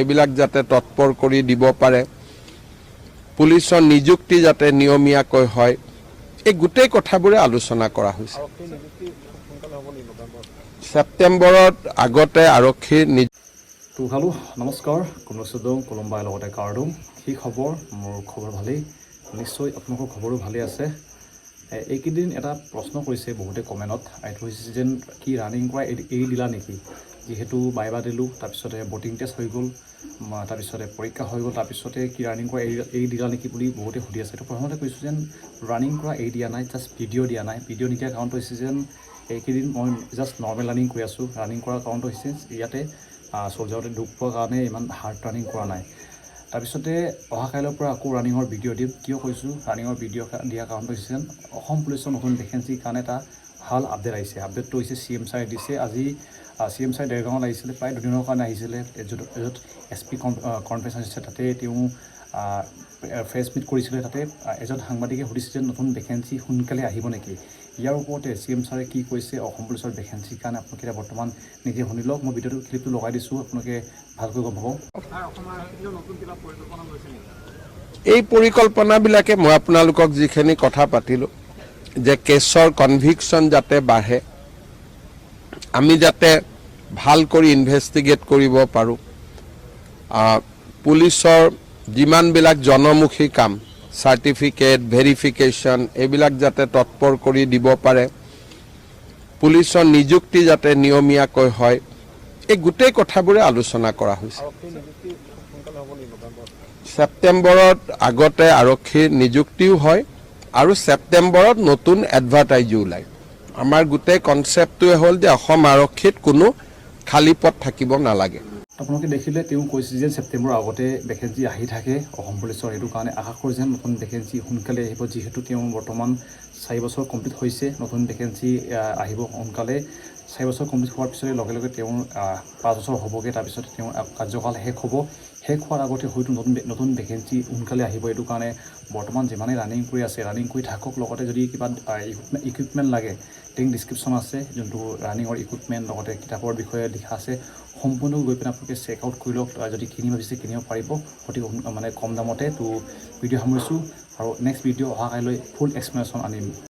এইবিলাক যাতে তৎপৰ কৰি দিব পাৰে, পুলিচৰ নিযুক্তি যাতে নিয়মীয়াকৈ হয়, এই গোটেই কথাবোৰে আলোচনা কৰা হৈছে। ছেপ্টেম্বৰত আগতে আৰক্ষীৰ তো হেল্ল' নমস্কাৰ, কমলেশ্বৰদং কলম্বাই লগতে কাৰ্ডং। কি খবৰ? মোৰ খবৰ ভালেই, নিশ্চয় আপোনালোকৰ খবৰো ভালেই আছে। এইকেইদিন এটা প্ৰশ্ন কৰিছে বহুতে কমেণ্টত, এইটো হৈছে যেন কি ৰানিং কৰা এৰি দিলা নেকি? যিহেতু বাইবা দিলোঁ, তাৰপিছতে বটিং টেষ্ট হৈ গ'ল, তাৰপিছতে পৰীক্ষা হৈ গ'ল, তাৰপিছতে কি ৰানিং কৰা এৰি দিলা নেকি বুলি বহুতে সুধি আছে। তো প্ৰথমতে কৈছোঁ যেন ৰানিং কৰা এৰি দিয়া নাই, জাষ্ট ভিডিঅ' দিয়া নাই। ভিডিঅ' নিদিয়াৰ কাৰণটো হৈছে যেন এইকেইদিন মই জাষ্ট নৰ্মেল ৰানিং কৰি আছোঁ। ৰানিং কৰাৰ কাৰণটো হৈছে ইয়াতে চলজাৰতে দুখ পোৱাৰ কাৰণে ইমান হাৰ্ড ৰানিং কৰা নাই। তাৰপিছতে অহা কাইলৈৰ পৰা আকৌ ৰানিঙৰ ভিডিঅ' দিম। কিয় কৈছোঁ ৰানিঙৰ ভিডিঅ' দিয়াৰ কাৰণটো হৈছে যেন অসম পুলিচৰ নতুন ভেকেঞ্চিৰ কাৰণে এটা ভাল আপডেট আহিছে। আপডেটটো হৈছে CM ছাৰে দিছে। আজি CM ছাৰে দেৰগাঁৱত আহিছিলে, প্ৰায় দুদিনৰ কাৰণে আহিছিলে। এজত SP কনফাৰেঞ্চ আহিছে, তাতে তেওঁ প্ৰেছ মিট কৰিছিলে। তাতে এজন সাংবাদিকে সুধিছে যে নতুন ভেকেঞ্চি সোনকালে আহিব নেকি? ইয়াৰ ওপৰতে CM ছাৰে কি কৈছে অসম পুলিচৰ ভেকেঞ্চিৰ কাৰণে আপোনালোকে এতিয়া বৰ্তমান নিজে শুনি লওক। মই ভিডিঅ'টো ক্লিপটো লগাই দিছোঁ, আপোনালোকে ভালকৈ গম পাব। এই পৰিকল্পনাবিলাকে মই আপোনালোকক যিখিনি কথা পাতিলোঁ যে কেছৰ কনভিকশ্যন যাতে বাঢ়ে, আমি যাতে ভাল কৰি ইনভেষ্টিগেট কৰিব পাৰোঁ, পুলিচৰ যিমানবিলাক জনমুখী কাম, চাৰ্টিফিকেট, ভেৰিফিকেশ্যন, এইবিলাক যাতে তৎপৰ কৰি দিব পাৰে, পুলিচৰ নিযুক্তি যাতে নিয়মীয়াকৈ হয়, এই গোটেই কথাবোৰে আলোচনা কৰা হৈছে। ছেপ্টেম্বৰত আগতে আৰক্ষীৰ নিযুক্তিও হয় আৰু ছেপ্টেম্বৰত নতুন এডভাৰটাইজো ওলায়। আমাৰ গোটেই কনচেপ্টটোৱে হ'ল যে অসম আৰক্ষীত কোনো খালী পথ থাকিব নালাগে। আপোনালোকে দেখিলে তেওঁ কৈছে যে ছেপ্টেম্বৰৰ আগতে ভেকেঞ্চি আহি থাকে অসম পুলিচৰ। সেইটো কাৰণে আশা কৰোঁ যেন নতুন ভেকেঞ্চি সোনকালে আহিব। যিহেতু তেওঁ বৰ্তমান 4 বছৰ কমপ্লিট হৈছে, নতুন ভেকেঞ্চি আহিব সোনকালে। 4 বছৰ কমপ্লিট হোৱাৰ পিছতে লগে লগে তেওঁৰ 5 বছৰ হ'বগৈ, তাৰপিছত তেওঁৰ কাৰ্যকাল শেষ হ'ব। শেষ হোৱাৰ আগতে হয়তো নতুন ভেকেঞ্চি সোনকালে আহিব। এইটো কাৰণে বৰ্তমান যিমানেই ৰানিং কৰি আছে, ৰানিং কৰি থাকক। লগতে যদি কিবা ইকুইপমেণ্ট লাগে, লিংক ডিছক্ৰিপশ্যন আছে, যোনটো ৰানিঙৰ ইকুইপমেণ্ট লগতে কিতাপৰ বিষয়ে লিখা আছে, সম্পূৰ্ণ গৈ পিনে আপোনালোকে চেক আউট কৰি লওক। যদি কিনিব বিচাৰে কিনিব পাৰিব অতি কম দামতে। তো ভিডিঅ' সামৰিছোঁ আৰু নেক্সট ভিডিঅ' অহা কাইলৈ ফুল এক্সপ্লেনেশ্যন আনিম।